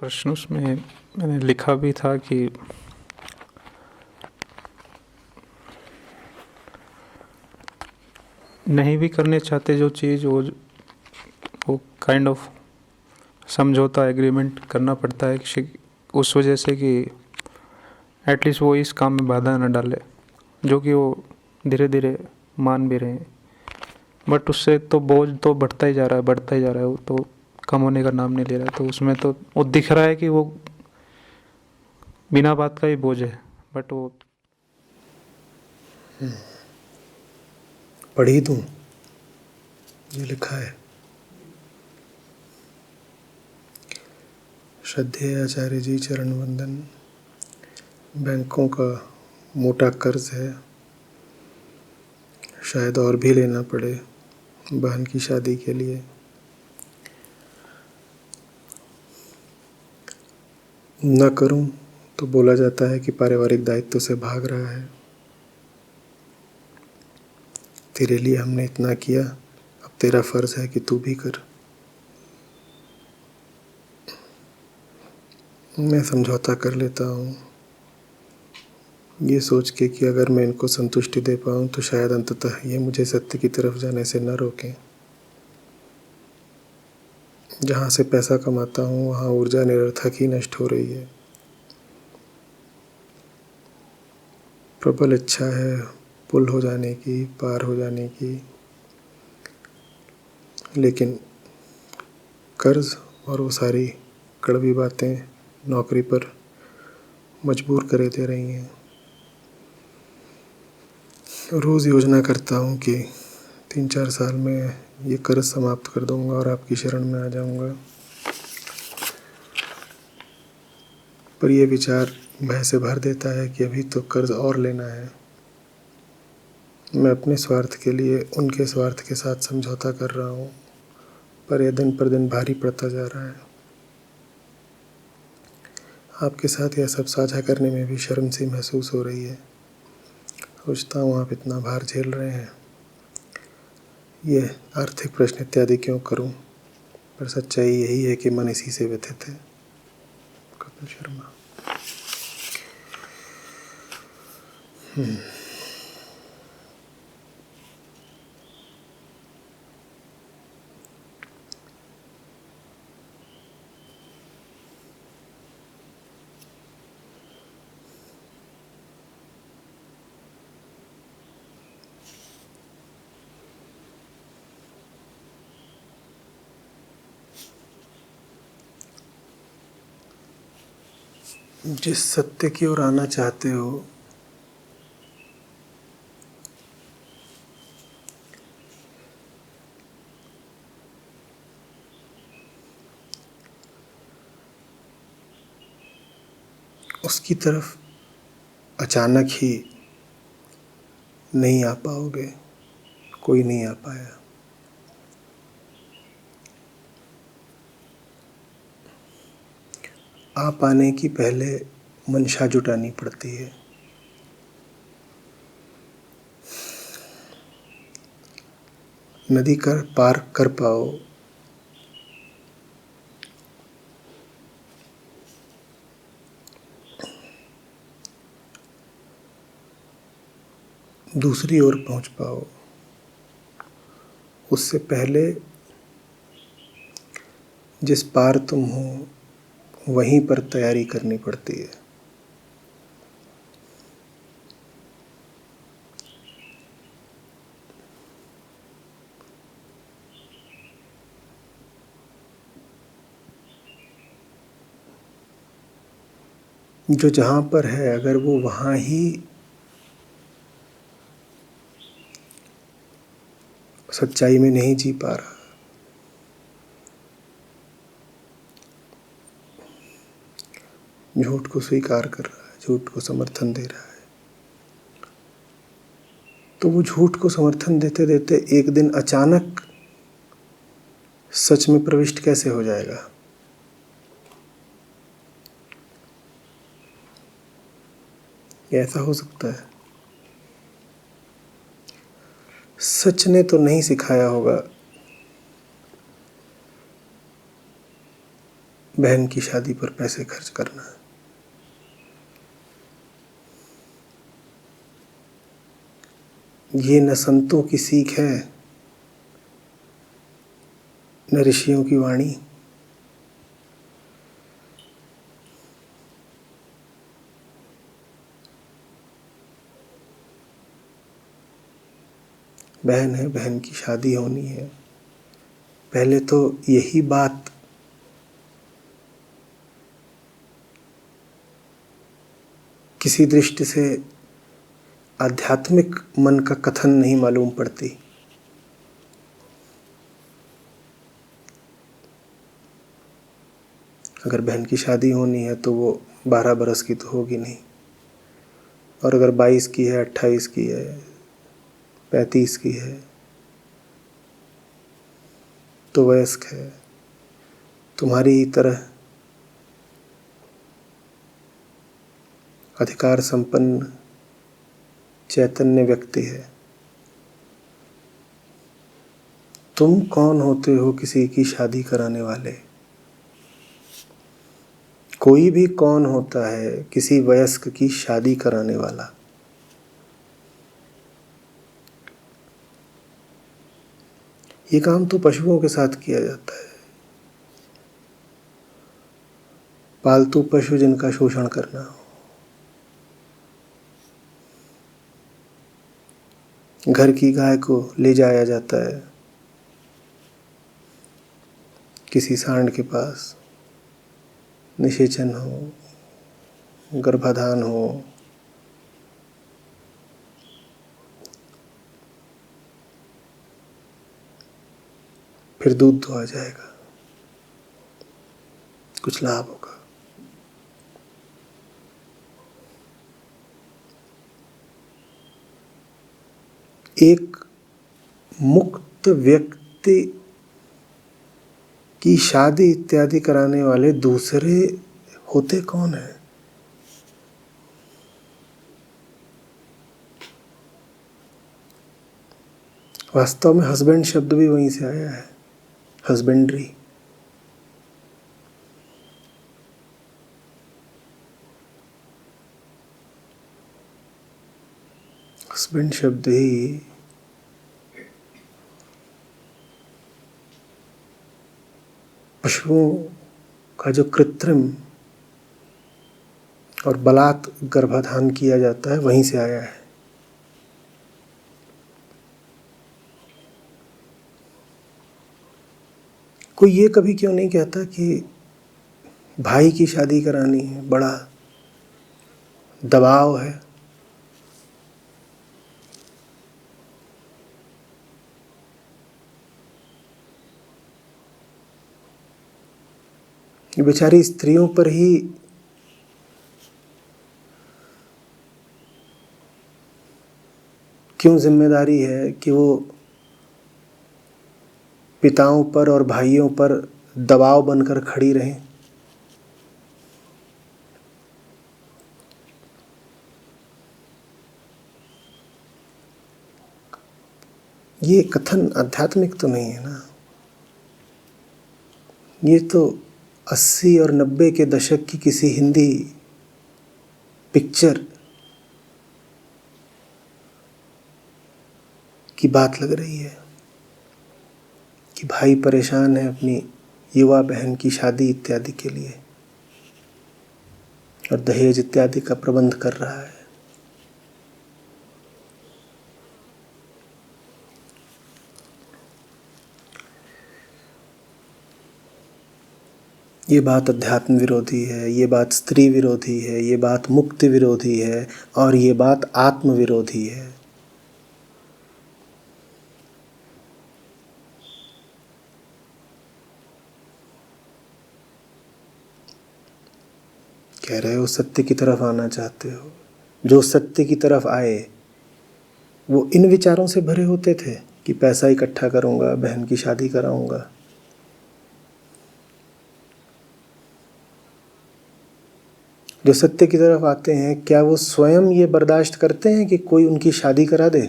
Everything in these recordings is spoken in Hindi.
प्रश्न उसमें मैंने लिखा भी था कि नहीं भी करने चाहते जो चीज़ वो काइंड ऑफ समझौता एग्रीमेंट करना पड़ता है उस वजह से कि एटलीस्ट वो इस काम में बाधा न डाले, जो कि वो धीरे धीरे मान भी रहे हैं। बट उससे तो बोझ तो बढ़ता ही जा रहा है, बढ़ता ही जा रहा है, वो तो कम होने का नाम नहीं ले रहा है। तो उसमें तो वो दिख रहा है कि वो बिना बात का ही बोझ है, बट वो पढ़ी दूँ जो लिखा है। श्रद्धेय आचार्य जी, चरण वंदन। बैंकों का मोटा कर्ज है, शायद और भी लेना पड़े बहन की शादी के लिए। न करूं तो बोला जाता है कि पारिवारिक दायित्व से भाग रहा है। तेरे लिए हमने इतना किया, अब तेरा फर्ज है कि तू भी कर। मैं समझौता कर लेता हूँ, ये सोच के कि अगर मैं इनको संतुष्टि दे पाऊँ तो शायद अंततः ये मुझे सत्य की तरफ जाने से न रोकें। जहाँ से पैसा कमाता हूँ वहाँ ऊर्जा निरर्थक ही नष्ट हो रही है। प्रबल इच्छा है पुल हो जाने की, पार हो जाने की, लेकिन कर्ज और वो सारी कड़वी बातें नौकरी पर मजबूर करे दे रही हैं। रोज़ योजना करता हूँ कि 3-4 साल में ये कर्ज समाप्त कर दूँगा और आपकी शरण में आ जाऊँगा, पर यह विचार भय से भर देता है कि अभी तो कर्ज और लेना है। मैं अपने स्वार्थ के लिए उनके स्वार्थ के साथ समझौता कर रहा हूँ, पर यह दिन पर दिन भारी पड़ता जा रहा है। आपके साथ यह सब साझा करने में भी शर्म सी महसूस हो रही है। सोचता हूँ आप इतना भार झेल रहे हैं, यह आर्थिक प्रश्न इत्यादि क्यों करूँ, पर सच्चाई यही है कि मन इसी से व्यथित है। कपिल शर्मा। जिस सत्य की ओर आना चाहते हो उसकी तरफ अचानक ही नहीं आ पाओगे, कोई नहीं आ पाया। आ पाने की पहले मंशा जुटानी पड़ती है। नदी कर पार कर पाओ दूसरी ओर पहुंच पाओ, उससे पहले जिस पार तुम हो वहीं पर तैयारी करनी पड़ती है। जो जहाँ पर है अगर वो वहाँ ही सच्चाई में नहीं जी पा रहा, झूठ को स्वीकार कर रहा है, झूठ को समर्थन दे रहा है, तो वो झूठ को समर्थन देते देते एक दिन अचानक सच में प्रविष्ट कैसे हो जाएगा। ये ऐसा हो सकता है। सच ने तो नहीं सिखाया होगा, बहन की शादी पर पैसे खर्च करना। ये न संतों की सीख है, न ऋषियों की वाणी। बहन है, बहन की शादी होनी है। पहले तो यही बात किसी दृष्टि से आध्यात्मिक मन का कथन नहीं मालूम पड़ती। अगर बहन की शादी होनी है तो वो 12 बरस की तो होगी नहीं, और अगर 22 की है, 28 की है, 35 की है तो वयस्क है, तुम्हारी ही तरह अधिकार संपन्न चैतन्य व्यक्ति है। तुम कौन होते हो किसी की शादी कराने वाले? कोई भी कौन होता है किसी वयस्क की शादी कराने वाला? ये काम तो पशुओं के साथ किया जाता है। पालतू पशु जिनका शोषण करना हो, घर की गाय को ले जाया जाता है किसी सांड के पास, निषेचन हो, गर्भाधान हो, फिर दूध दुहा जाएगा, कुछ लाभ होगा। एक मुक्त व्यक्ति की शादी इत्यादि कराने वाले दूसरे होते कौन है? वास्तव में हस्बैंड शब्द भी वहीं से आया है, हस्बेंड्री। हस्बैंड शब्द ही पशुओं का जो कृत्रिम और बलात् गर्भाधान किया जाता है वहीं से आया है। कोई ये कभी क्यों नहीं कहता कि भाई की शादी करानी है, बड़ा दबाव है। ये बेचारी स्त्रियों पर ही क्यों जिम्मेदारी है कि वो पिताओं पर और भाइयों पर दबाव बनकर खड़ी रहें? ये कथन आध्यात्मिक तो नहीं है ना। ये तो 80 और 90 के दशक की किसी हिंदी पिक्चर की बात लग रही है कि भाई परेशान है अपनी युवा बहन की शादी इत्यादि के लिए और दहेज इत्यादि का प्रबंध कर रहा है। ये बात अध्यात्म विरोधी है, ये बात स्त्री विरोधी है, ये बात मुक्ति विरोधी है, और ये बात आत्म विरोधी है। कह रहे हो सत्य की तरफ आना चाहते हो। जो सत्य की तरफ आए वो इन विचारों से भरे होते थे कि पैसा इकट्ठा करूंगा, बहन की शादी कराऊंगा। जो सत्य की तरफ आते हैं, क्या वो स्वयं ये बर्दाश्त करते हैं कि कोई उनकी शादी करा दे?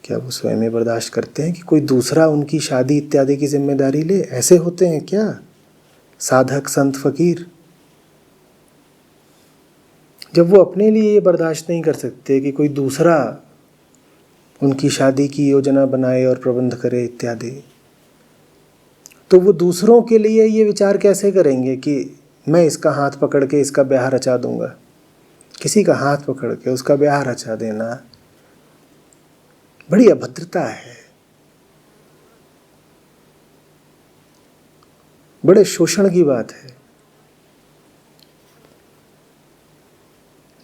क्या वो स्वयं ही बर्दाश्त करते हैं कि कोई दूसरा उनकी शादी इत्यादि की जिम्मेदारी ले? ऐसे होते हैं क्या साधक, संत, फकीर? जब वो अपने लिए ये बर्दाश्त नहीं कर सकते कि कोई दूसरा उनकी शादी की योजना बनाए और प्रबंध करे इत्यादि, तो वो दूसरों के लिए ये विचार कैसे करेंगे कि मैं इसका हाथ पकड़ के इसका ब्याह रचा दूंगा? किसी का हाथ पकड़ के उसका ब्याह रचा देना बड़ी अभद्रता है, बड़े शोषण की बात है,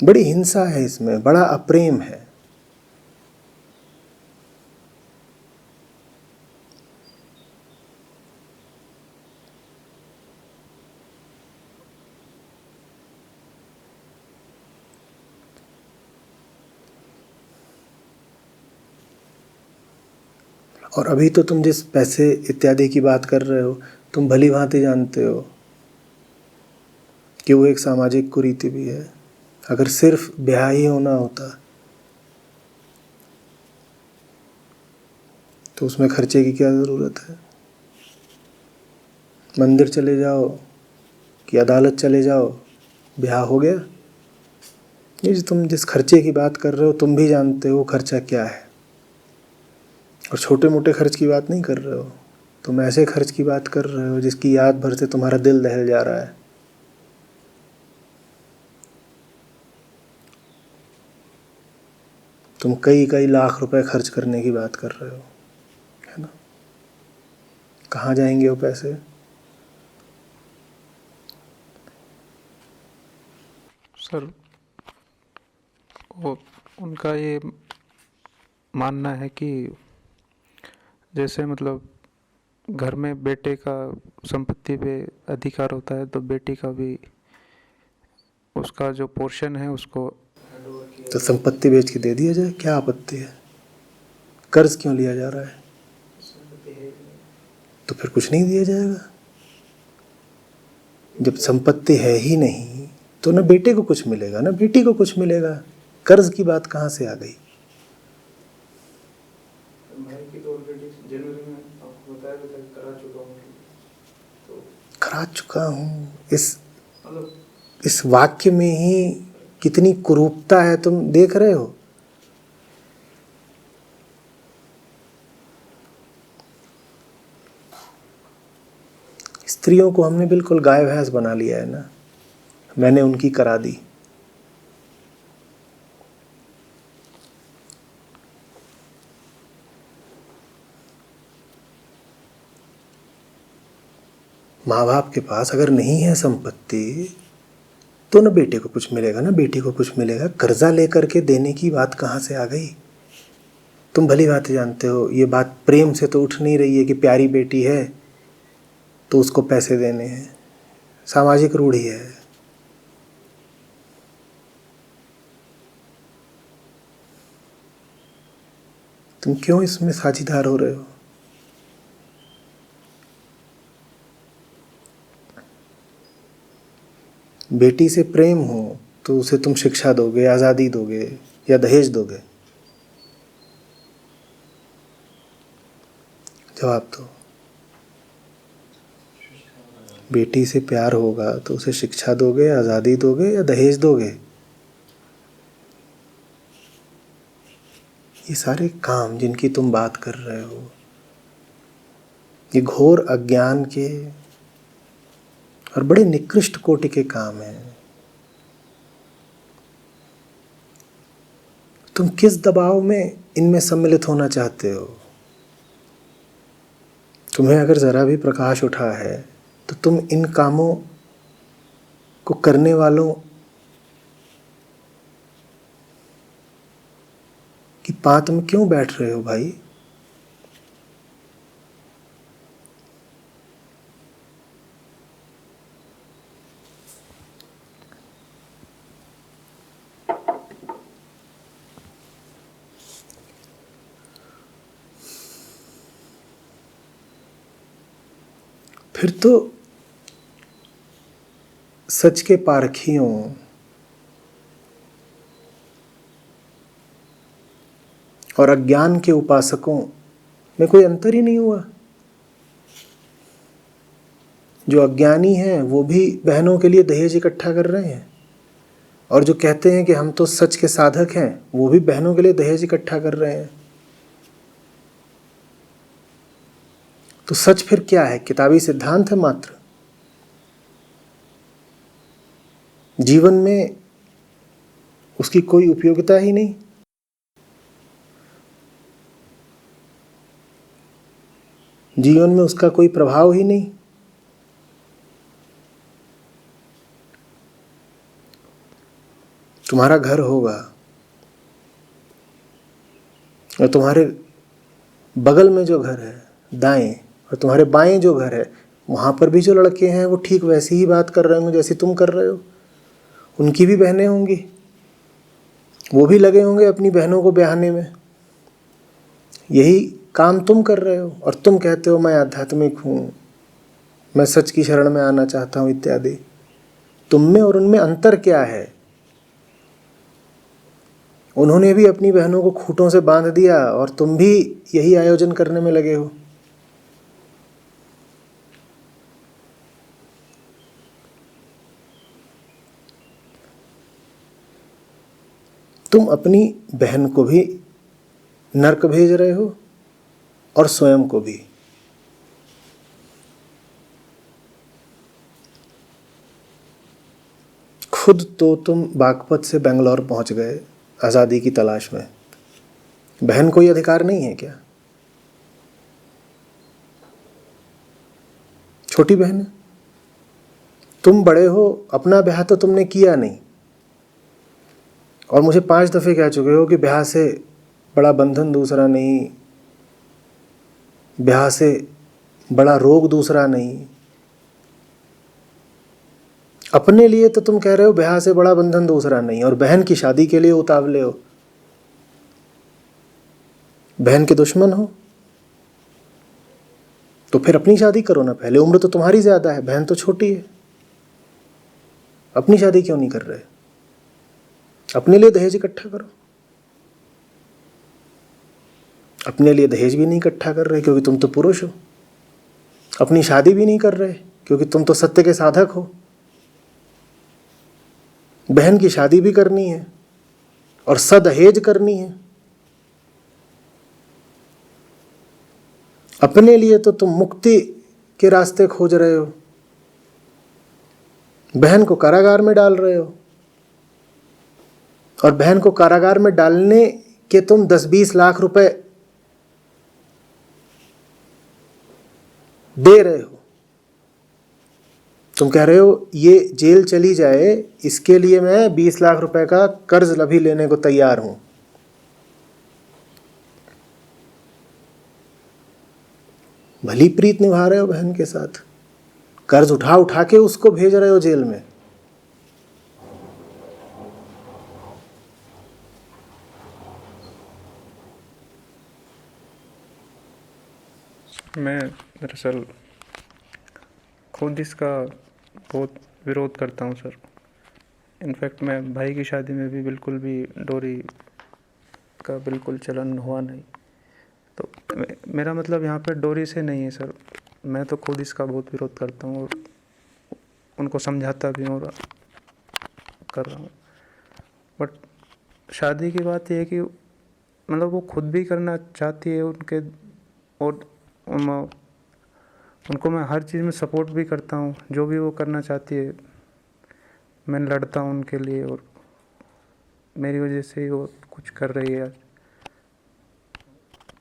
बड़ी हिंसा है इसमें, बड़ा अप्रेम है। और अभी तो तुम जिस पैसे इत्यादि की बात कर रहे हो, तुम भली भांति जानते हो कि वो एक सामाजिक कुरीति भी है। अगर सिर्फ ब्याह ही होना होता तो उसमें खर्चे की क्या ज़रूरत है? मंदिर चले जाओ कि अदालत चले जाओ, ब्याह हो गया। ये जो तुम जिस खर्चे की बात कर रहे हो, तुम भी जानते हो खर्चा क्या है। और छोटे मोटे खर्च की बात नहीं कर रहे हो, तुम ऐसे खर्च की बात कर रहे हो जिसकी याद भर से तुम्हारा दिल दहल जा रहा है। तुम कई कई लाख रुपए खर्च करने की बात कर रहे हो, है ना? कहाँ जाएंगे वो पैसे? सर वो उनका ये मानना है कि जैसे मतलब घर में बेटे का संपत्ति पे अधिकार होता है, तो बेटी का भी उसका जो पोर्शन है उसको तो संपत्ति बेच के दे दिया जाए, क्या आपत्ति है? कर्ज क्यों लिया जा रहा है? तो फिर कुछ नहीं दिया जाएगा। जब संपत्ति है ही नहीं तो ना बेटे को कुछ मिलेगा ना बेटी को कुछ मिलेगा। कर्ज की बात कहाँ से आ गई? करा चुका हूँ। इस वाक्य में ही कितनी कुरूपता है, तुम देख रहे हो? स्त्रियों को हमने बिल्कुल गाय भैंस बना लिया है ना। मैंने उनकी करा दी। माँ बाप के पास अगर नहीं है संपत्ति तो ना बेटे को कुछ मिलेगा ना बेटी को कुछ मिलेगा। कर्जा लेकर के देने की बात कहाँ से आ गई? तुम भली बात जानते हो ये बात प्रेम से तो उठ नहीं रही है कि प्यारी बेटी है तो उसको पैसे देने हैं। सामाजिक रूढ़ी है। तुम क्यों इसमें साझीदार हो रहे हो? बेटी से प्रेम हो तो उसे तुम शिक्षा दोगे, आज़ादी दोगे या दहेज दोगे? जवाब दो। बेटी से प्यार होगा तो उसे शिक्षा दोगे, आज़ादी दोगे या दहेज दोगे? ये सारे काम जिनकी तुम बात कर रहे हो, ये घोर अज्ञान के और बड़े निकृष्ट कोटि के काम हैं। तुम किस दबाव में इनमें सम्मिलित होना चाहते हो? तुम्हें अगर ज़रा भी प्रकाश उठा है तो तुम इन कामों को करने वालों की पात में क्यों बैठ रहे हो भाई? फिर तो सच के पारखियों और अज्ञान के उपासकों में कोई अंतर ही नहीं हुआ। जो अज्ञानी हैं वो भी बहनों के लिए दहेज इकट्ठा कर रहे हैं, और जो कहते हैं कि हम तो सच के साधक हैं वो भी बहनों के लिए दहेज इकट्ठा कर रहे हैं। तो सच फिर क्या है? किताबी सिद्धांत है मात्र। जीवन में उसकी कोई उपयोगिता ही नहीं। जीवन में उसका कोई प्रभाव ही नहीं। तुम्हारा घर होगा और तुम्हारे बगल में जो घर है दाएं, और तुम्हारे बाएं जो घर है वहाँ पर भी जो लड़के हैं वो ठीक वैसी ही बात कर रहे होंगे जैसी तुम कर रहे हो। उनकी भी बहनें होंगी, वो भी लगे होंगे अपनी बहनों को ब्याहने में। यही काम तुम कर रहे हो और तुम कहते हो मैं आध्यात्मिक हूँ, मैं सच की शरण में आना चाहता हूँ इत्यादि। तुम में और उनमें अंतर क्या है? उन्होंने भी अपनी बहनों को खूंटों से बांध दिया और तुम भी यही आयोजन करने में लगे हो। तुम अपनी बहन को भी नर्क भेज रहे हो और स्वयं को भी। खुद तो तुम बागपत से बेंगलोर पहुंच गए आज़ादी की तलाश में, बहन कोई अधिकार नहीं है क्या? छोटी बहन है, तुम बड़े हो, अपना ब्याह तो तुमने किया नहीं, और मुझे 5 दफ़े कह चुके हो कि ब्याह से बड़ा बंधन दूसरा नहीं, ब्याह से बड़ा रोग दूसरा नहीं। अपने लिए तो तुम कह रहे हो ब्याह से बड़ा बंधन दूसरा नहीं, और बहन की शादी के लिए उतावले हो। बहन के दुश्मन हो तो फिर अपनी शादी करो ना पहले। उम्र तो तुम्हारी ज़्यादा है, बहन तो छोटी है। अपनी शादी क्यों नहीं कर रहे? अपने लिए दहेज इकट्ठा करो। अपने लिए दहेज भी नहीं इकट्ठा कर रहे क्योंकि तुम तो पुरुष हो। अपनी शादी भी नहीं कर रहे क्योंकि तुम तो सत्य के साधक हो। बहन की शादी भी करनी है और सदहेज करनी है। अपने लिए तो तुम मुक्ति के रास्ते खोज रहे हो, बहन को कारागार में डाल रहे हो, और बहन को कारागार में डालने के तुम 10-20 लाख रुपए दे रहे हो। तुम कह रहे हो ये जेल चली जाए इसके लिए मैं 20 लाख रुपए का कर्ज अभी लेने को तैयार हूं। भली प्रीत निभा रहे हो बहन के साथ, कर्ज उठा उठा के उसको भेज रहे हो जेल में। मैं दरअसल खुद इसका बहुत विरोध करता हूँ सर। इनफैक्ट मैं भाई की शादी में भी बिल्कुल भी डोरी का बिल्कुल चलन हुआ नहीं। तो मेरा मतलब यहाँ पर डोरी से नहीं है सर, मैं तो खुद इसका बहुत विरोध करता हूँ और उनको समझाता भी हूँ और कर रहा हूँ। बट शादी की बात यह है कि मतलब वो खुद भी करना चाहती है उनके, और उनको मैं हर चीज़ में सपोर्ट भी करता हूँ। जो भी वो करना चाहती है मैं लड़ता हूँ उनके लिए, और मेरी वजह से ही वो कुछ कर रही है आज।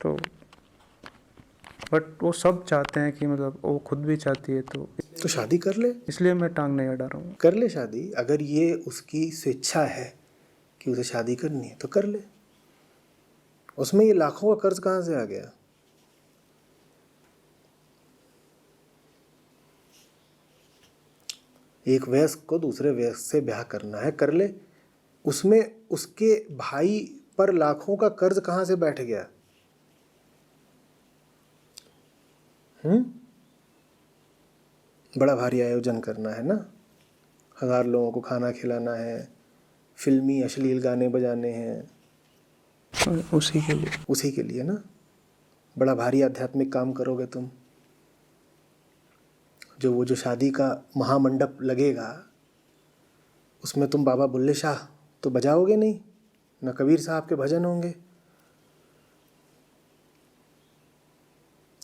तो बट वो सब चाहते हैं कि मतलब वो खुद भी चाहती है, तो शादी कर ले। इसलिए मैं टांग नहीं अड़ा रहा हूँ। कर ले शादी, अगर ये उसकी स्वेच्छा है कि उसे शादी करनी है तो कर ले। उसमें ये लाखों का कर्ज कहाँ से आ गया? एक वयस्क को दूसरे वयस्क से ब्याह करना है, कर ले। उसमें उसके भाई पर लाखों का कर्ज कहाँ से बैठ गया? बड़ा भारी आयोजन करना है ना, 1000 लोगों को खाना खिलाना है, फिल्मी अश्लील गाने बजाने हैं, उसी के लिए। उसी के लिए ना। बड़ा भारी आध्यात्मिक काम करोगे तुम। जो शादी का महामंडप लगेगा उसमें तुम बाबा बुल्ले शाह तो बजाओगे नहीं, न कबीर साहब के भजन होंगे।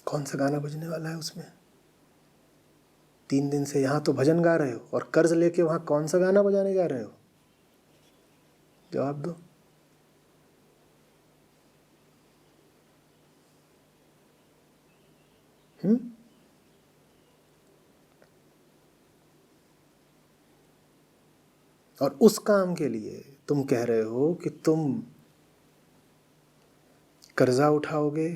कौन सा गाना बजने वाला है उसमें? 3 दिन से यहाँ तो भजन गा रहे हो और कर्ज लेके वहाँ कौन सा गाना बजाने जा रहे हो? जवाब दो। और उस काम के लिए तुम कह रहे हो कि तुम कर्जा उठाओगे,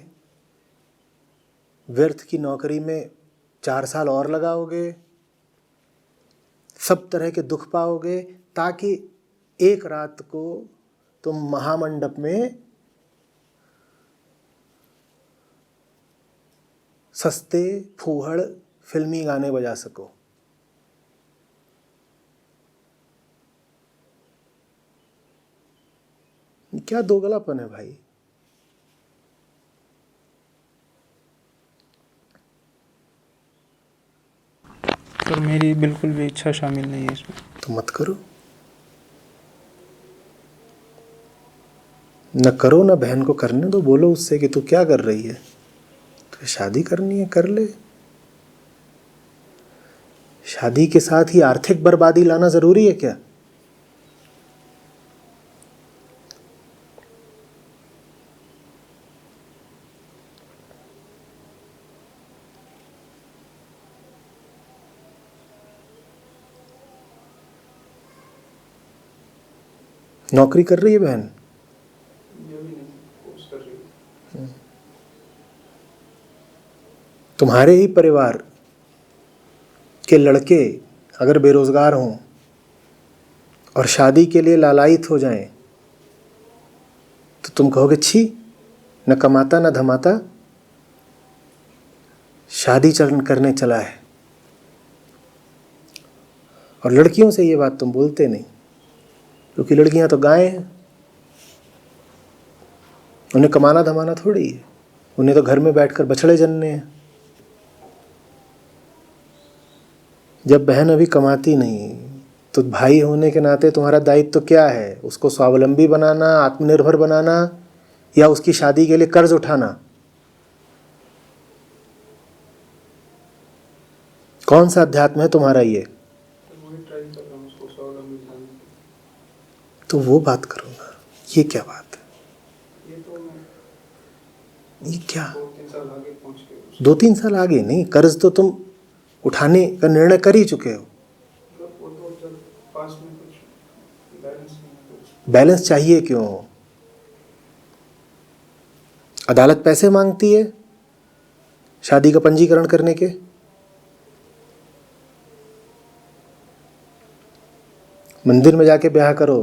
व्यर्थ की नौकरी में 4 साल और लगाओगे, सब तरह के दुख पाओगे, ताकि एक रात को तुम महामंडप में सस्ते फूहड़ फिल्मी गाने बजा सको। क्या दोगलापन है भाई। तो मेरी बिल्कुल भी इच्छा शामिल नहीं है इसमें। तो मत करो। न करो, न बहन को करने दो। बोलो उससे कि तू क्या कर रही है, तो शादी करनी है कर ले। शादी के साथ ही आर्थिक बर्बादी लाना जरूरी है क्या? नौकरी कर रही है बहन? तुम्हारे ही परिवार के लड़के अगर बेरोजगार हों और शादी के लिए लालायित हो जाएं, तो तुम कहोगे छी, न कमाता न धमाता, शादी करने चला है। और लड़कियों से ये बात तुम बोलते नहीं, क्योंकि लड़कियां तो गायें हैं, उन्हें कमाना धमाना थोड़ी है, उन्हें तो घर में बैठकर बछड़े जनने हैं। जब बहन अभी कमाती नहीं, तो भाई होने के नाते तुम्हारा दायित्व तो क्या है? उसको स्वावलंबी बनाना, आत्मनिर्भर बनाना, या उसकी शादी के लिए कर्ज उठाना? कौन सा अध्यात्म है तुम्हारा ये? तो वो बात करो ना। ये क्या बात है? ये क्या 2-3 साल आगे नहीं? कर्ज तो तुम उठाने का निर्णय कर ही चुके हो। बैलेंस चाहिए क्यों? अदालत पैसे मांगती है शादी का पंजीकरण करने के। मंदिर में जाके ब्याह करो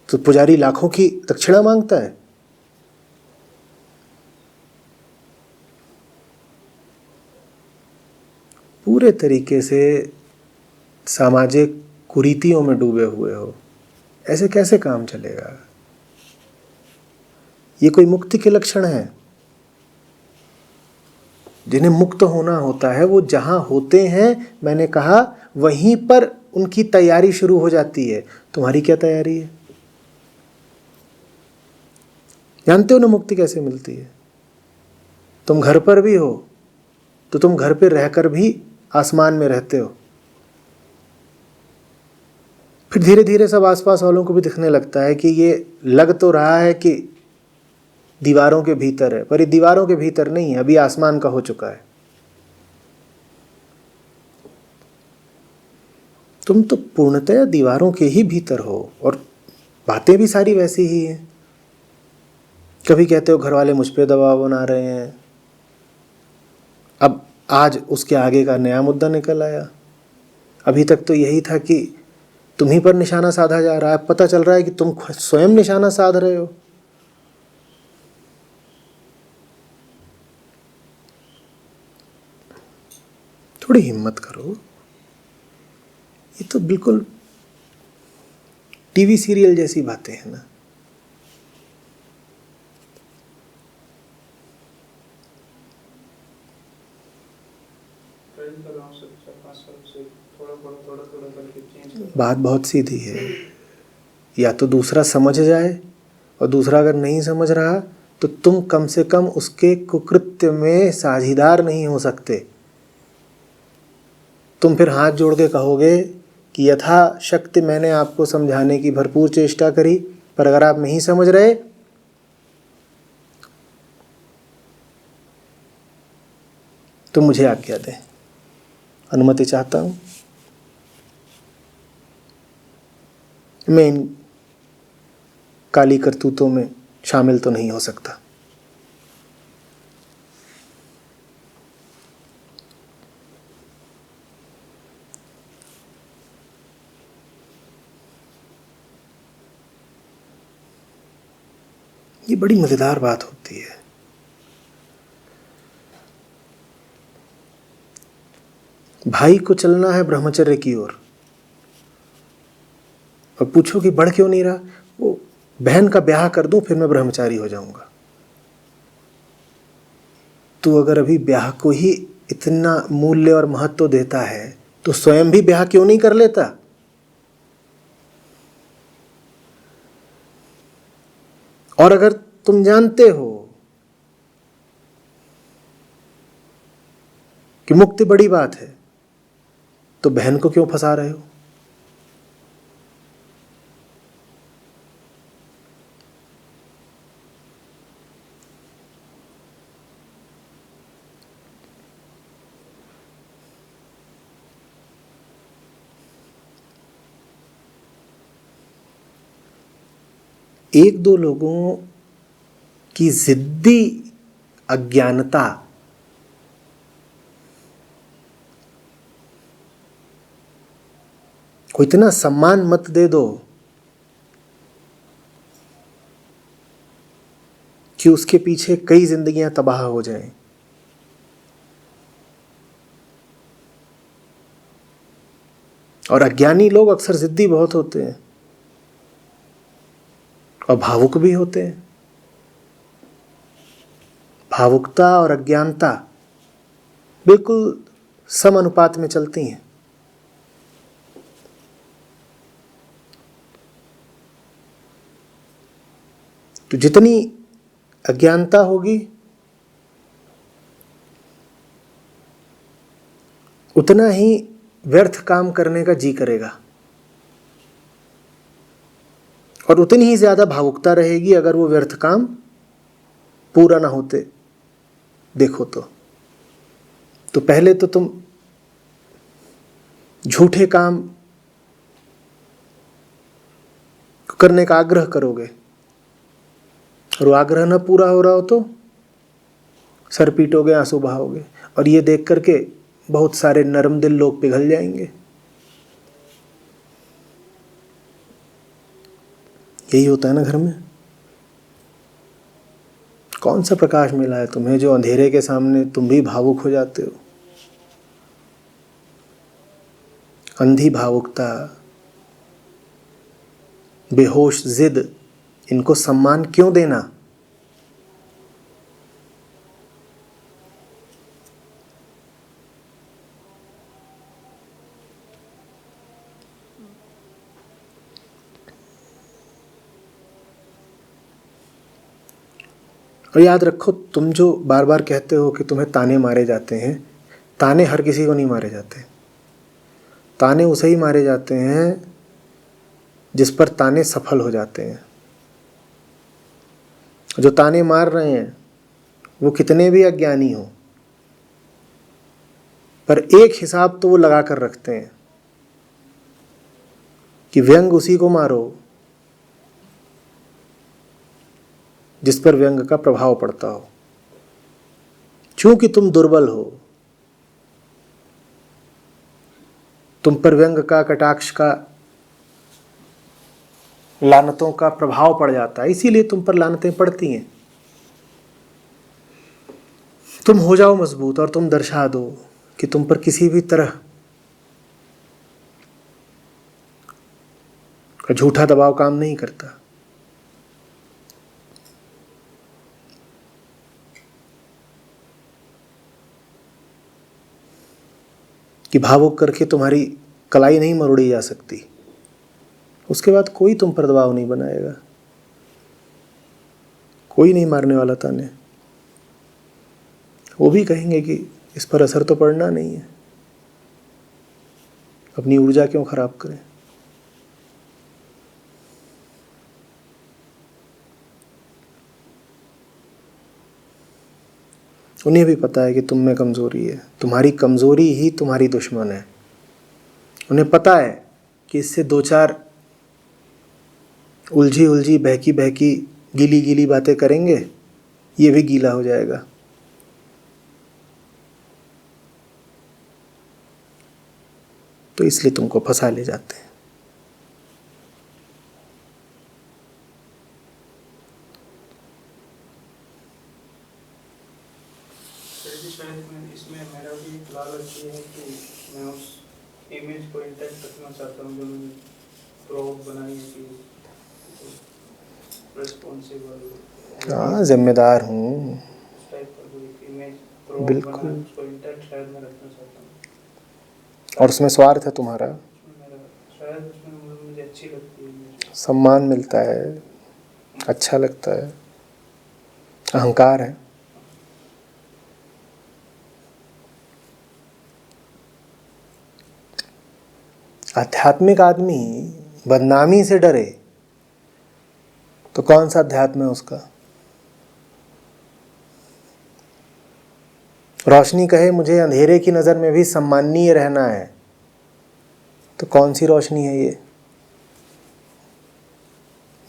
तो पुजारी लाखों की दक्षिणा मांगता है। पूरे तरीके से सामाजिक कुरीतियों में डूबे हुए हो। ऐसे कैसे काम चलेगा? ये कोई मुक्ति के लक्षण है? जिन्हें मुक्त होना होता है वो जहां होते हैं, मैंने कहा वहीं पर उनकी तैयारी शुरू हो जाती है। तुम्हारी क्या तैयारी है? जानते हो ना मुक्ति कैसे मिलती है? तुम घर पर भी हो तो तुम घर पर रहकर भी आसमान में रहते हो। फिर धीरे धीरे सब आसपास वालों को भी दिखने लगता है कि ये लग तो रहा है कि दीवारों के भीतर है, पर ये दीवारों के भीतर नहीं है, अभी आसमान का हो चुका है। तुम तो पूर्णतया दीवारों के ही भीतर हो और बातें भी सारी वैसी ही हैं। कभी कहते हो घर वाले मुझ पे दबाव बना रहे हैं, अब आज उसके आगे का नया मुद्दा निकल आया। अभी तक तो यही था कि तुम्हीं पर निशाना साधा जा रहा है, पता चल रहा है कि तुम स्वयं निशाना साध रहे हो। थोड़ी हिम्मत करो। ये तो बिल्कुल टीवी सीरियल जैसी बातें हैं ना। बात बहुत सीधी है, या तो दूसरा समझ जाए, और दूसरा अगर नहीं समझ रहा तो तुम कम से कम उसके कुकृत्य में साझीदार नहीं हो सकते। तुम फिर हाथ जोड़ के कहोगे कि यथाशक्ति मैंने आपको समझाने की भरपूर चेष्टा करी, पर अगर आप नहीं समझ रहे तो मुझे आज्ञा दें, अनुमति चाहता हूं। मैं इन काली करतूतों में शामिल तो नहीं हो सकता। ये बड़ी मजेदार बात होती है। भाई को चलना है ब्रह्मचर्य की ओर, और पूछो कि बढ़ क्यों नहीं रहा। वो बहन का ब्याह कर दूं फिर मैं ब्रह्मचारी हो जाऊंगा। तू अगर अभी ब्याह को ही इतना मूल्य और महत्व देता है तो स्वयं भी ब्याह क्यों नहीं कर लेता। और अगर तुम जानते हो कि मुक्ति बड़ी बात है तो बहन को क्यों फंसा रहे हो। एक दो लोगों की जिद्दी अज्ञानता को इतना सम्मान मत दे दो कि उसके पीछे कई जिंदगियां तबाह हो जाएं। और अज्ञानी लोग अक्सर जिद्दी बहुत होते हैं और भावुक भी होते हैं। भावुकता और अज्ञानता बिल्कुल सम अनुपात में चलती हैं। तो जितनी अज्ञानता होगी उतना ही व्यर्थ काम करने का जी करेगा, और उतनी ही ज्यादा भावुकता रहेगी अगर वो व्यर्थ काम पूरा ना होते देखो तो पहले तो तुम झूठे काम करने का आग्रह करोगे, और वो आग्रह ना पूरा हो रहा हो तो सर पीटोगे, आंसू बहाओगे, और ये देख करके बहुत सारे नरम दिल लोग पिघल जाएंगे। यही होता है ना घर में। कौन सा प्रकाश मिला है तुम्हें जो अंधेरे के सामने तुम भी भावुक हो जाते हो। अंधी भावुकता, बेहोश जिद, इनको सम्मान क्यों देना। और याद रखो, तुम जो बार बार कहते हो कि तुम्हें ताने मारे जाते हैं, ताने हर किसी को नहीं मारे जाते। ताने उसे ही मारे जाते हैं जिस पर ताने सफल हो जाते हैं। जो ताने मार रहे हैं वो कितने भी अज्ञानी हो, पर एक हिसाब तो वो लगा कर रखते हैं कि व्यंग उसी को मारो जिस पर व्यंग का प्रभाव पड़ता हो। चूंकि तुम दुर्बल हो, तुम पर व्यंग का, कटाक्ष का, लानतों का प्रभाव पड़ जाता है, इसीलिए तुम पर लानतें पड़ती हैं। तुम हो जाओ मजबूत और तुम दर्शा दो कि तुम पर किसी भी तरह का झूठा दबाव काम नहीं करता। कि भावुक करके तुम्हारी कलाई नहीं मरोड़ी जा सकती, उसके बाद कोई तुम पर दबाव नहीं बनाएगा, कोई नहीं मारने वाला ताने। वो भी कहेंगे कि इस पर असर तो पड़ना नहीं है, अपनी ऊर्जा क्यों खराब करें। उन्हें भी पता है कि तुम में कमज़ोरी है, तुम्हारी कमज़ोरी ही तुम्हारी दुश्मन है। उन्हें पता है कि इससे दो चार उलझी उलझी बहकी बहकी गीली गीली बातें करेंगे, ये भी गीला हो जाएगा। तो इसलिए तुमको फंसा ले जाते हैं। शायद इसमें मेरा भी लालच ये है कि मैं उस इमेज को इंटैक्ट रखना चाहता हूँ जो मैंने प्रोब बनाई है कि रिस्पॉन्सिबल, हाँ, जिम्मेदार हूँ, उस टाइप का कोई इमेज प्रोब बिल्कुल। बनाया, उसको इंटैक्ट शायद मैं रखना चाहता हूँ। और उसमें स्वार्थ है तुम्हारा, उसमें मेरा शायद उसमें मुझे अच्छी लगती है image। सम्मान मिलता है, अच्छा लगता है, अहंकार है। आध्यात्मिक आदमी बदनामी से डरे तो कौन सा अध्यात्म है उसका। रोशनी कहे मुझे अंधेरे की नज़र में भी सम्माननीय रहना है, तो कौन सी रोशनी है ये।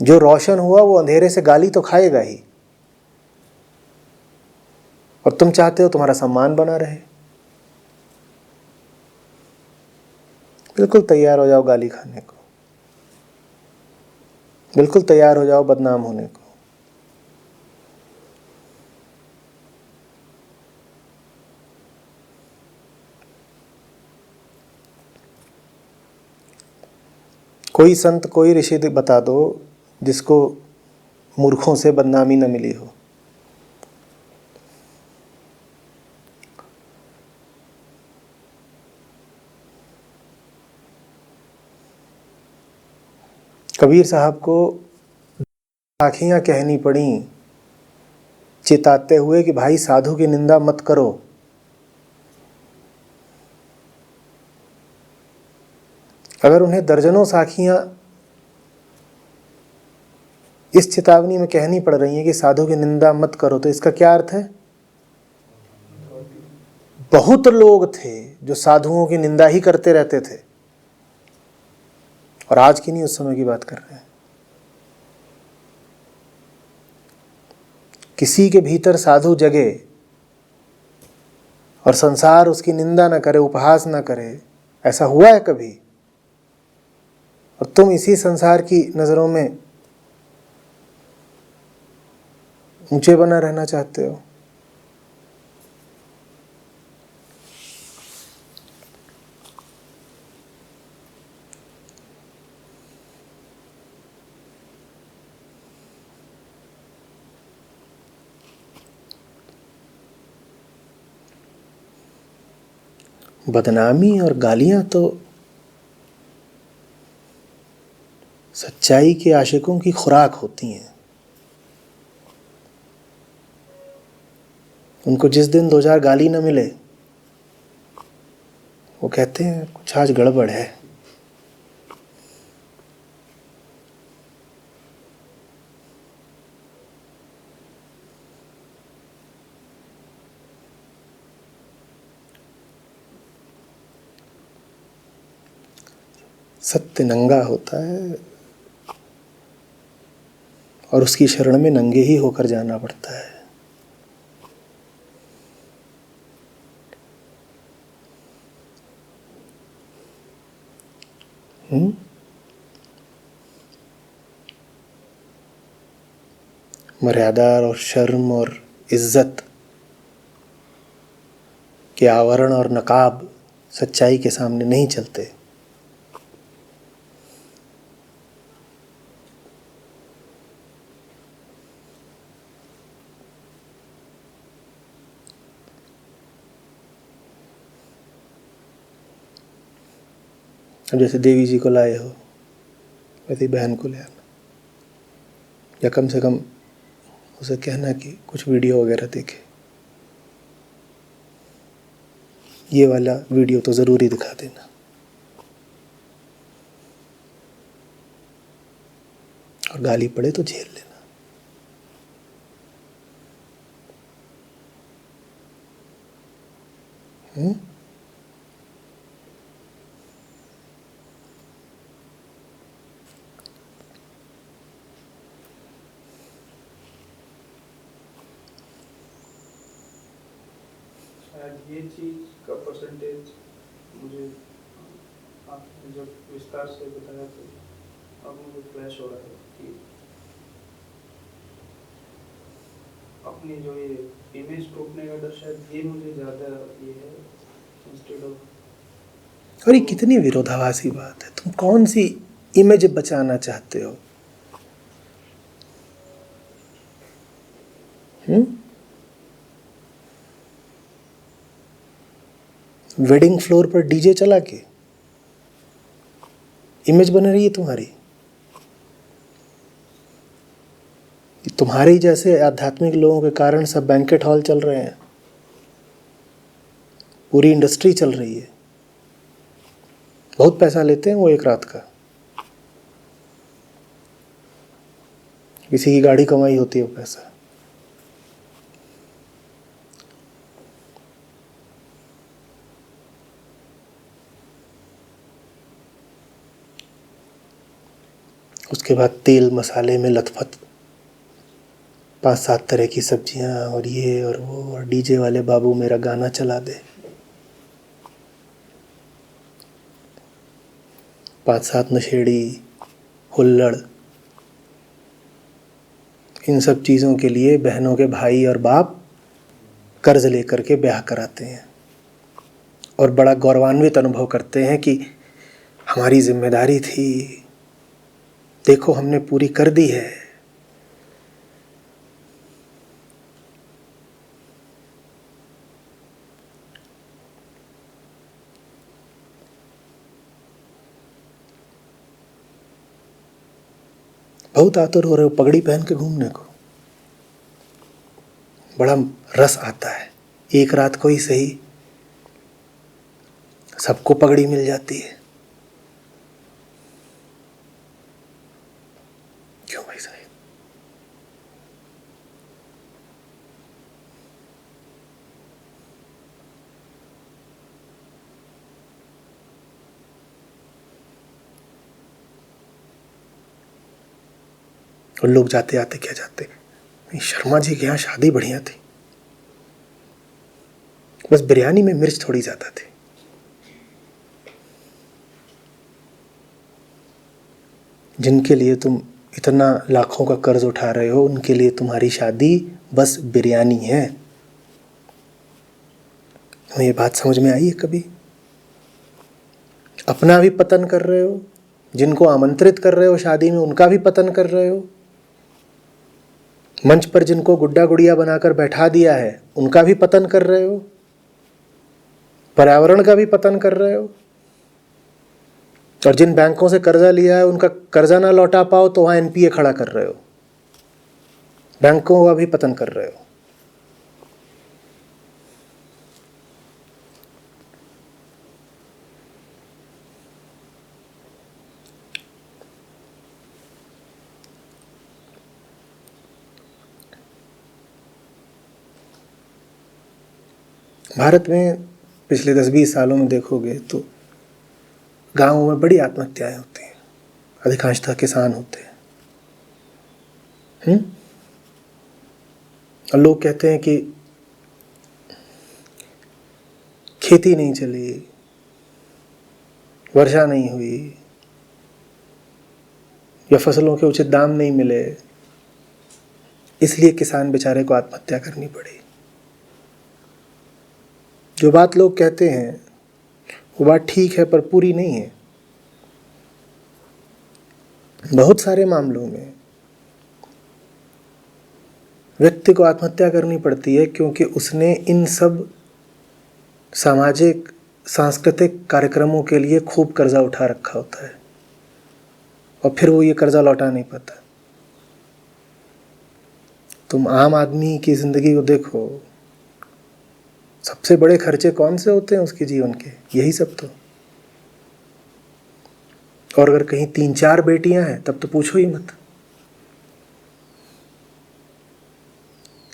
जो रोशन हुआ वो अंधेरे से गाली तो खाएगा ही, और तुम चाहते हो तुम्हारा सम्मान बना रहे। बिल्कुल तैयार हो जाओ गाली खाने को, बिल्कुल तैयार हो जाओ बदनाम होने को। कोई संत कोई ऋषि बता दो जिसको मूर्खों से बदनामी न मिली हो। कबीर साहब को साखियाँ कहनी पड़ी चेताते हुए कि भाई साधु की निंदा मत करो। अगर उन्हें दर्जनों साखियाँ इस चेतावनी में कहनी पड़ रही हैं कि साधु की निंदा मत करो, तो इसका क्या अर्थ है। बहुत लोग थे जो साधुओं की निंदा ही करते रहते थे, और आज की नहीं उस समय की बात कर रहे हैं। किसी के भीतर साधु जगे और संसार उसकी निंदा न करे, उपहास न करे, ऐसा हुआ है कभी। और तुम इसी संसार की नज़रों में ऊंचे बना रहना चाहते हो। बदनामी और गालियां तो सच्चाई के आशिकों की खुराक होती हैं। उनको जिस दिन दो चार गाली न मिले वो कहते हैं कुछ आज गड़बड़ है। सत्य नंगा होता है और उसकी शरण में नंगे ही होकर जाना पड़ता है। मर्यादा और शर्म और इज्जत के आवरण और नकाब सच्चाई के सामने नहीं चलते। अब जैसे देवी जी को लाए हो वैसे ही बहन को ले आना, या कम से कम उसे कहना कि कुछ वीडियो वगैरह देखे। ये वाला वीडियो तो ज़रूरी दिखा देना। और गाली पड़े तो झेल लेना। शायद ये चीज़ का परसेंटेज मुझे आपने जब विस्तार से बताया तो अब मुझे फ्लैश हो रहा है कि अपनी जो ये इमेज टूटने का डर, शायद ये मुझे ज़्यादा ये है इंस्टेड ऑफ। और ये कितनी विरोधाभासी बात है। तुम कौन सी इमेज बचाना चाहते हो? वेडिंग फ्लोर पर डीजे चला के इमेज बन रही है तुम्हारी। तुम्हारे ही जैसे आध्यात्मिक लोगों के कारण सब बैंकेट हॉल चल रहे हैं, पूरी इंडस्ट्री चल रही है। बहुत पैसा लेते हैं वो एक रात का। किसी की गाड़ी कमाई होती है वो पैसा। उसके बाद तेल मसाले में लथपथ 5-7 तरह की सब्जियां और ये और वो, और डीजे वाले बाबू मेरा गाना चला दे। 5-7 नशेड़ी, हुल्लड़, इन सब चीज़ों के लिए बहनों के भाई और बाप कर्ज लेकर के ब्याह कराते हैं और बड़ा गौरवान्वित अनुभव करते हैं कि हमारी जिम्मेदारी थी, देखो हमने पूरी कर दी है। बहुत आतुर हो रहे हो पगड़ी पहन के घूमने को। बड़ा रस आता है। एक रात को ही सही, सबको पगड़ी मिल जाती है। क्यों भाई साहब? और लोग जाते आते क्या जाते, शर्मा जी के यहाँ शादी बढ़िया थी, बस बिरयानी में मिर्च थोड़ी ज़्यादा थी। जिनके लिए तुम इतना लाखों का कर्ज उठा रहे हो, उनके लिए तुम्हारी शादी बस बिरयानी है। तुम्हें ये बात समझ में आई है कभी? अपना भी पतन कर रहे हो, जिनको आमंत्रित कर रहे हो शादी में उनका भी पतन कर रहे हो, मंच पर जिनको गुड्डा गुड़िया बनाकर बैठा दिया है उनका भी पतन कर रहे हो, पर्यावरण का भी पतन कर रहे हो, और जिन बैंकों से कर्जा लिया है उनका कर्जा ना लौटा पाओ तो वहाँ एनपीए खड़ा कर रहे हो, बैंकों का भी पतन कर रहे हो। भारत में पिछले 10-20 सालों में देखोगे तो गांवों में बड़ी आत्महत्याएं होती हैं, अधिकांशतः किसान होते हैं। और लोग कहते हैं कि खेती नहीं चली, वर्षा नहीं हुई, या फसलों के उचित दाम नहीं मिले, इसलिए किसान बेचारे को आत्महत्या करनी पड़ी। जो बात लोग कहते हैं वो बात ठीक है पर पूरी नहीं है। बहुत सारे मामलों में व्यक्ति को आत्महत्या करनी पड़ती है क्योंकि उसने इन सब सामाजिक सांस्कृतिक कार्यक्रमों के लिए खूब कर्जा उठा रखा होता है और फिर वो ये कर्जा लौटा नहीं पाता। तुम आम आदमी की ज़िंदगी को देखो, सबसे बड़े खर्चे कौन से होते हैं उसके जीवन के? यही सब तो। और अगर कहीं 3-4 बेटियां हैं तब तो पूछो ही मत।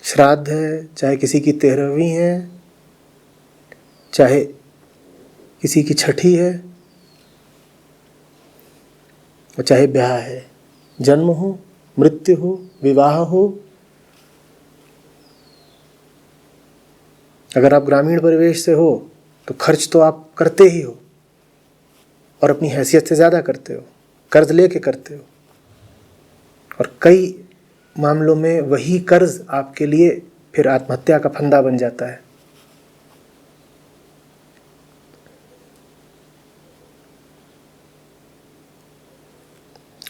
श्राद्ध है, चाहे किसी की 13वीं है, चाहे किसी की 6ठी है, और चाहे ब्याह है, जन्म हो, मृत्यु हो, विवाह हो। अगर आप ग्रामीण परिवेश से हो तो खर्च तो आप करते ही हो, और अपनी हैसियत से ज़्यादा करते हो, कर्ज लेके करते हो। और कई मामलों में वही कर्ज आपके लिए फिर आत्महत्या का फंदा बन जाता है।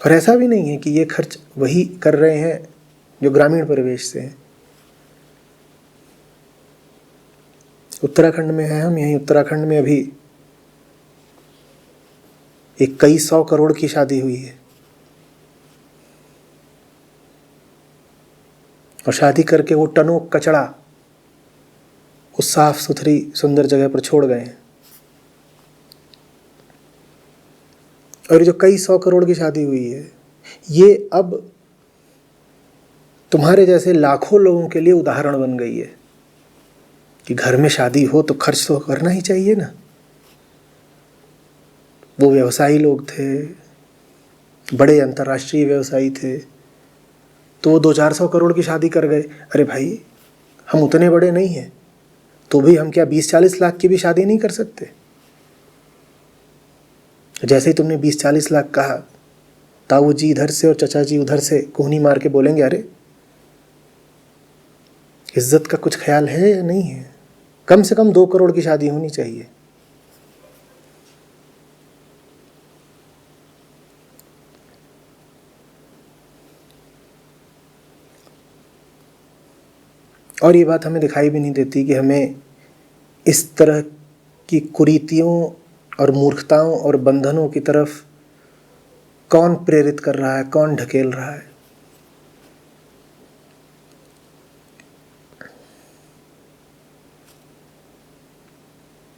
और ऐसा भी नहीं है कि ये खर्च वही कर रहे हैं जो ग्रामीण परिवेश से हैं। उत्तराखंड में है हम, यहीं उत्तराखंड में अभी एक कई 100 करोड़ की शादी हुई है, और शादी करके वो टनों कचड़ा उस साफ सुथरी सुंदर जगह पर छोड़ गए हैं। और जो कई 100 करोड़ की शादी हुई है, ये अब तुम्हारे जैसे लाखों लोगों के लिए उदाहरण बन गई है कि घर में शादी हो तो खर्च तो करना ही चाहिए ना। वो व्यवसायी लोग थे, बड़े अंतर्राष्ट्रीय व्यवसायी थे, तो वो 200-400 करोड़ की शादी कर गए। अरे भाई, हम उतने बड़े नहीं हैं, तो भी हम क्या 20-40 लाख की भी शादी नहीं कर सकते? जैसे ही तुमने 20-40 लाख कहा, ताऊ जी इधर से और चचा जी उधर से कोहनी मार के बोलेंगे, अरे इज्जत का कुछ ख्याल है या नहीं है? कम से कम 2 करोड़ की शादी होनी चाहिए। और ये बात हमें दिखाई भी नहीं देती कि हमें इस तरह की कुरीतियों और मूर्खताओं और बंधनों की तरफ कौन प्रेरित कर रहा है, कौन ढकेल रहा है।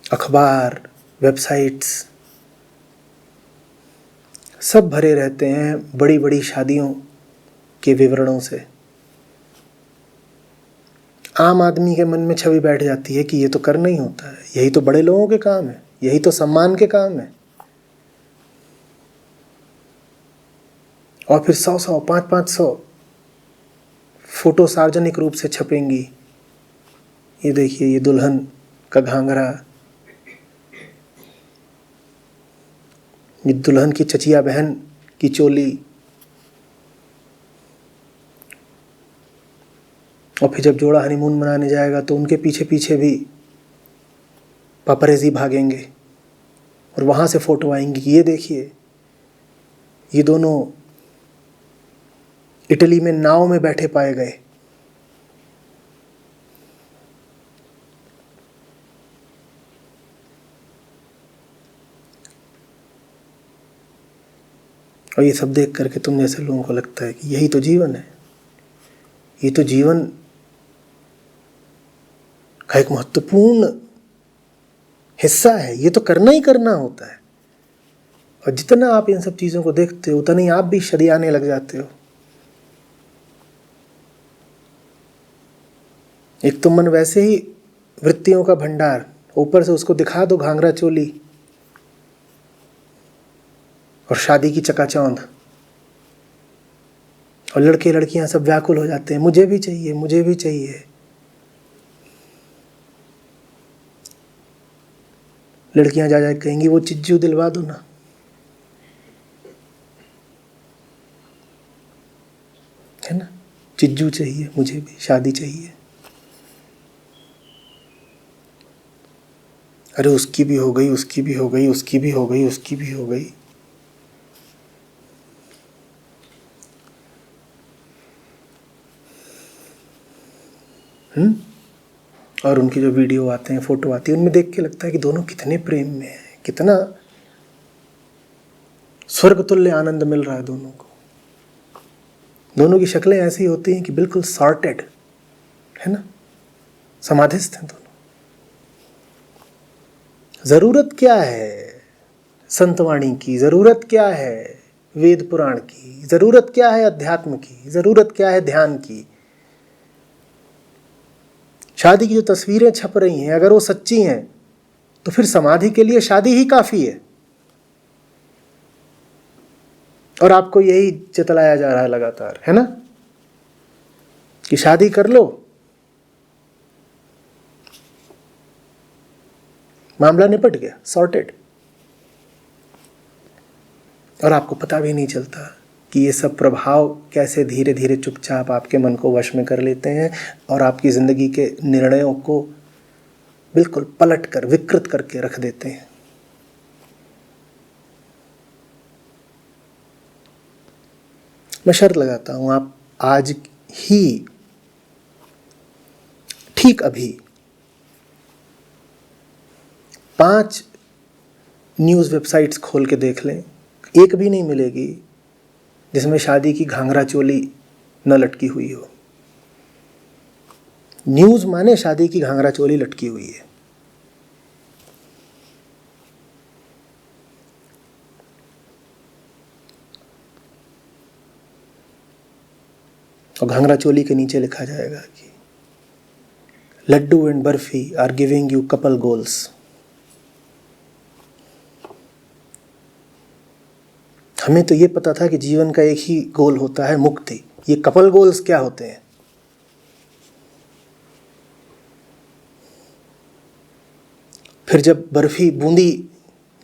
अखबार, वेबसाइट्स सब भरे रहते हैं बड़ी बड़ी शादियों के विवरणों से। आम आदमी के मन में छवि बैठ जाती है कि ये तो करना ही होता है, यही तो बड़े लोगों के काम है, यही तो सम्मान के काम है। और फिर 100-100, 500-500 फोटो सार्वजनिक रूप से छपेंगी। ये देखिए, ये दुल्हन का घाघरा, ये दुल्हन की चचिया बहन की चोली। और फिर जब जोड़ा हनीमून मनाने जाएगा तो उनके पीछे पीछे भी पापरेजी भागेंगे और वहाँ से फ़ोटो आएंगी कि ये देखिए, ये दोनों इटली में नाव में बैठे पाए गए। और ये सब देख करके तुम जैसे लोगों को लगता है कि यही तो जीवन है, ये तो जीवन का एक महत्वपूर्ण हिस्सा है, ये तो करना ही करना होता है। और जितना आप इन सब चीज़ों को देखते हो उतना ही आप भी शरियाने लग जाते हो। एक तो मन वैसे ही वृत्तियों का भंडार, ऊपर से उसको दिखा दो घाघरा चोली और शादी की चकाचौंध, और लड़के लड़कियां सब व्याकुल हो जाते हैं, मुझे भी चाहिए, मुझे भी चाहिए। लड़कियां जा जा कहेंगी वो चिज्जू दिलवा दो ना। है ना, चिज्जू चाहिए, मुझे भी शादी चाहिए। अरे उसकी भी हो गई, उसकी भी हो गई, उसकी भी हो गई, उसकी भी हो गई। और उनकी जो वीडियो आते हैं, फ़ोटो आती है, उनमें देख के लगता है कि दोनों कितने प्रेम में हैं, कितना स्वर्ग तुल्य आनंद मिल रहा है दोनों को। दोनों की शक्लें ऐसी होती हैं कि बिल्कुल सॉर्टेड है ना, समाधिस्थ हैं दोनों। ज़रूरत क्या है संतवाणी की, ज़रूरत क्या है वेद पुराण की, ज़रूरत क्या है अध्यात्म की, ज़रूरत क्या है ध्यान की। शादी की जो तस्वीरें छप रही हैं, अगर वो सच्ची हैं तो फिर समाधि के लिए शादी ही काफ़ी है। और आपको यही जतलाया जा रहा है लगातार, है ना, कि शादी कर लो, मामला निपट गया, सॉर्टेड। और आपको पता भी नहीं चलता कि ये सब प्रभाव कैसे धीरे धीरे चुपचाप आपके मन को वश में कर लेते हैं और आपकी ज़िंदगी के निर्णयों को बिल्कुल पलट कर, विकृत करके रख देते हैं। मैं शर्त लगाता हूँ, आप आज ही ठीक अभी 5 न्यूज़ वेबसाइट्स खोल के देख लें, एक भी नहीं मिलेगी जिसमें शादी की घाघरा चोली न लटकी हुई हो। न्यूज़ माने शादी की घाघरा चोली लटकी हुई है। और घाघरा चोली के नीचे लिखा जाएगा कि laddoo and barfi are giving you couple goals. हमें तो ये पता था कि जीवन का एक ही गोल होता है, मुक्ति। ये कपल गोल्स क्या होते हैं? फिर जब बर्फी बूंदी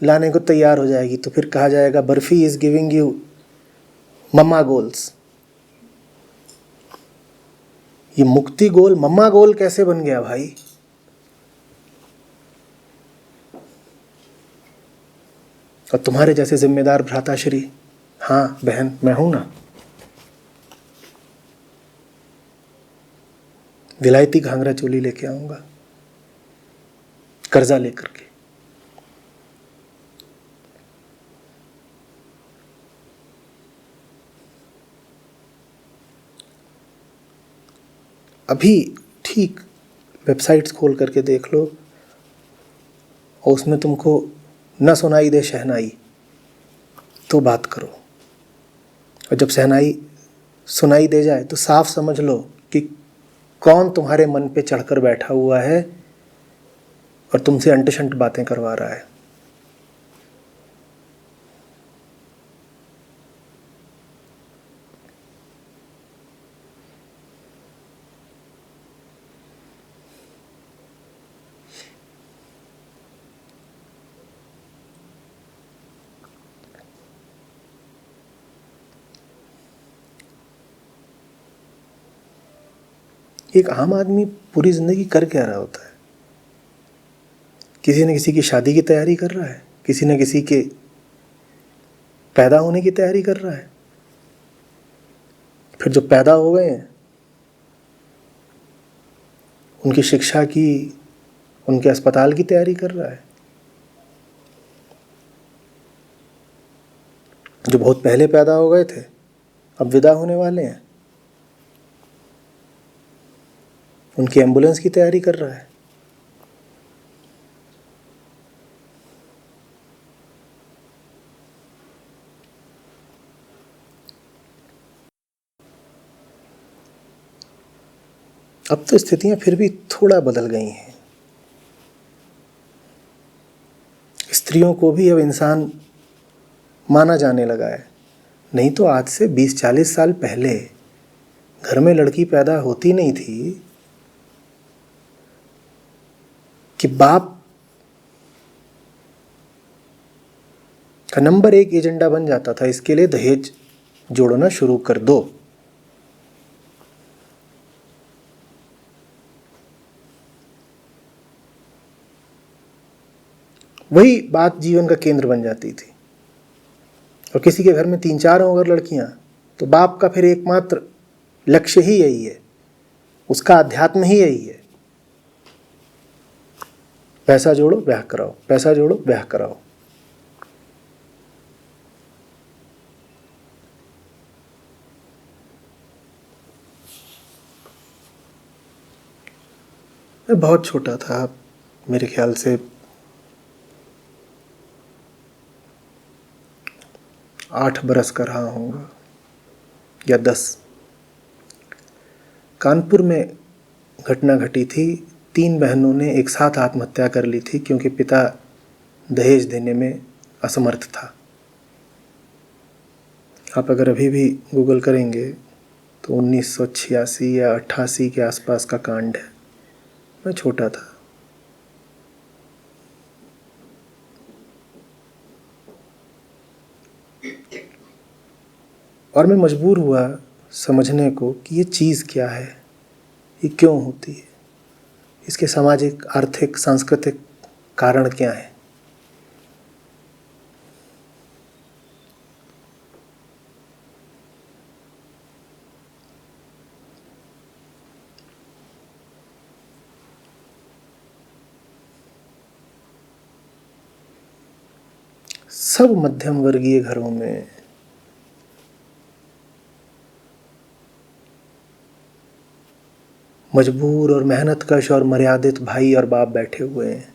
लाने को तैयार हो जाएगी तो फिर कहा जाएगा barfi is giving you mama goals. ये मुक्ति गोल मम्मा गोल कैसे बन गया भाई? और तुम्हारे जैसे जिम्मेदार भ्राताश्री, हाँ बहन मैं हूं ना, विलायती घाघरा चोली लेके आऊंगा कर्जा लेकर के। अभी ठीक वेबसाइट्स खोल करके देख लो और उसमें तुमको न सुनाई दे शहनाई तो बात करो, और जब शहनाई सुनाई दे जाए तो साफ समझ लो कि कौन तुम्हारे मन पे चढ़कर बैठा हुआ है और तुमसे अंट-शंट बातें करवा रहा है। एक आम आदमी पूरी ज़िंदगी कर क्या रहा होता है? किसी न किसी की शादी की तैयारी कर रहा है, किसी न किसी के पैदा होने की तैयारी कर रहा है, फिर जो पैदा हो गए हैं उनकी शिक्षा की, उनके अस्पताल की तैयारी कर रहा है, जो बहुत पहले पैदा हो गए थे अब विदा होने वाले हैं, उनकी एम्बुलेंस की तैयारी कर रहा है। अब तो स्थितियां फिर भी थोड़ा बदल गई हैं। स्त्रियों को भी अब इंसान माना जाने लगा है। नहीं तो आज से 20-40 साल पहले घर में लड़की पैदा होती नहीं थी कि बाप का नंबर 1 एजेंडा बन जाता था, इसके लिए दहेज जोड़ना शुरू कर दो। वही बात जीवन का केंद्र बन जाती थी। और किसी के घर में 3-4 हों अगर लड़कियां, तो बाप का फिर एकमात्र लक्ष्य ही यही है, उसका अध्यात्म ही यही है पैसा जोड़ो ब्याह कराओ, पैसा जोड़ो ब्याह कराओ। मैं बहुत छोटा था, मेरे ख्याल से 8 बरस का रहा होऊंगा या 10। कानपुर में घटना घटी थी। 3 बहनों ने एक साथ आत्महत्या कर ली थी क्योंकि पिता दहेज देने में असमर्थ था। आप अगर अभी भी गूगल करेंगे तो 1986 या 88 के आसपास का कांड है। मैं छोटा था। और मैं मजबूर हुआ समझने को कि ये चीज़ क्या है, ये क्यों होती है, इसके सामाजिक, आर्थिक, सांस्कृतिक कारण क्या हैं। सब मध्यम वर्गीय घरों में मजबूर और मेहनतकश और मर्यादित भाई और बाप बैठे हुए हैं।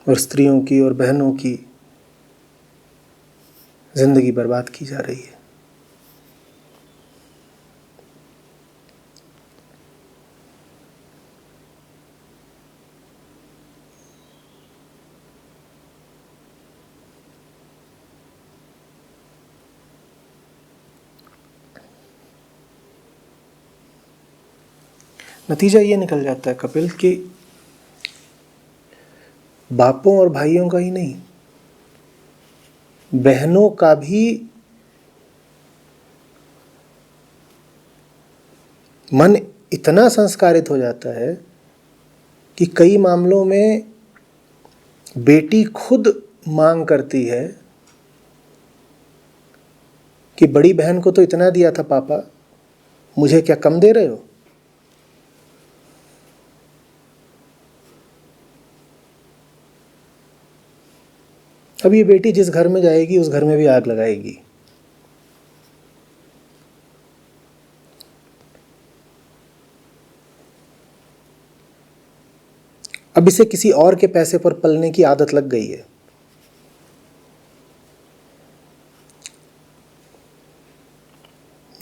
और स्त्रियों की और बहनों की जिंदगी बर्बाद की जा रही है। नतीजा ये निकल जाता है कपिल कि बापों और भाइयों का ही नहीं, बहनों का भी मन इतना संस्कारित हो जाता है कि कई मामलों में बेटी खुद मांग करती है कि बड़ी बहन को तो इतना दिया था पापा, मुझे क्या कम दे रहे हो। अब ये बेटी जिस घर में जाएगी उस घर में भी आग लगाएगी। अब इसे किसी और के पैसे पर पलने की आदत लग गई है।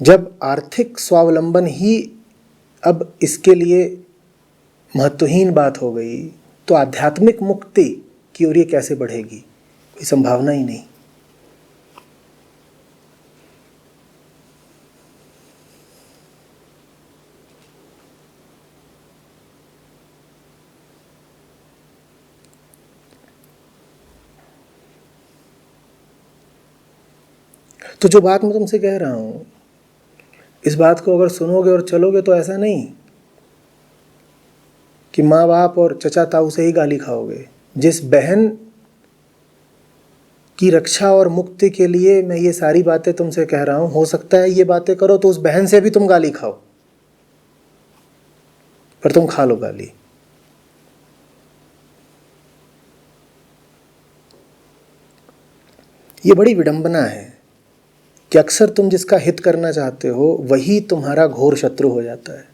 जब आर्थिक स्वावलंबन ही अब इसके लिए महत्वहीन बात हो गई तो आध्यात्मिक मुक्ति की ओर ये कैसे बढ़ेगी, कोई संभावना ही नहीं। तो जो बात मैं तुमसे कह रहा हूं, इस बात को अगर सुनोगे और चलोगे तो ऐसा नहीं कि माँ बाप और चचा ताऊ से ही गाली खाओगे। जिस बहन की रक्षा और मुक्ति के लिए मैं ये सारी बातें तुमसे कह रहा हूं, हो सकता है ये बातें करो तो उस बहन से भी तुम गाली खाओ, पर तुम खा लो गाली। ये बड़ी विडंबना है कि अक्सर तुम जिसका हित करना चाहते हो वही तुम्हारा घोर शत्रु हो जाता है।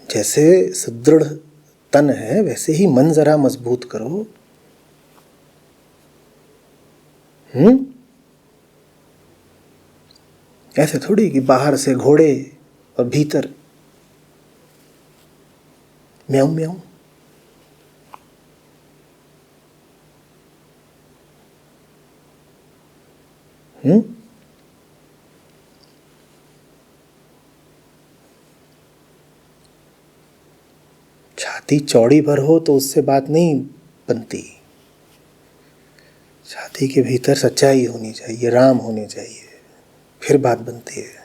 जैसे सुदृढ़ तन है वैसे ही मन जरा मजबूत करो। ऐसे थोड़ी कि बाहर से घोड़े और भीतर म्याऊं म्याऊं। छाती चौड़ी भर हो तो उससे बात नहीं बनती। छाती के भीतर सच्चाई होनी चाहिए, राम होने चाहिए, फिर बात बनती है।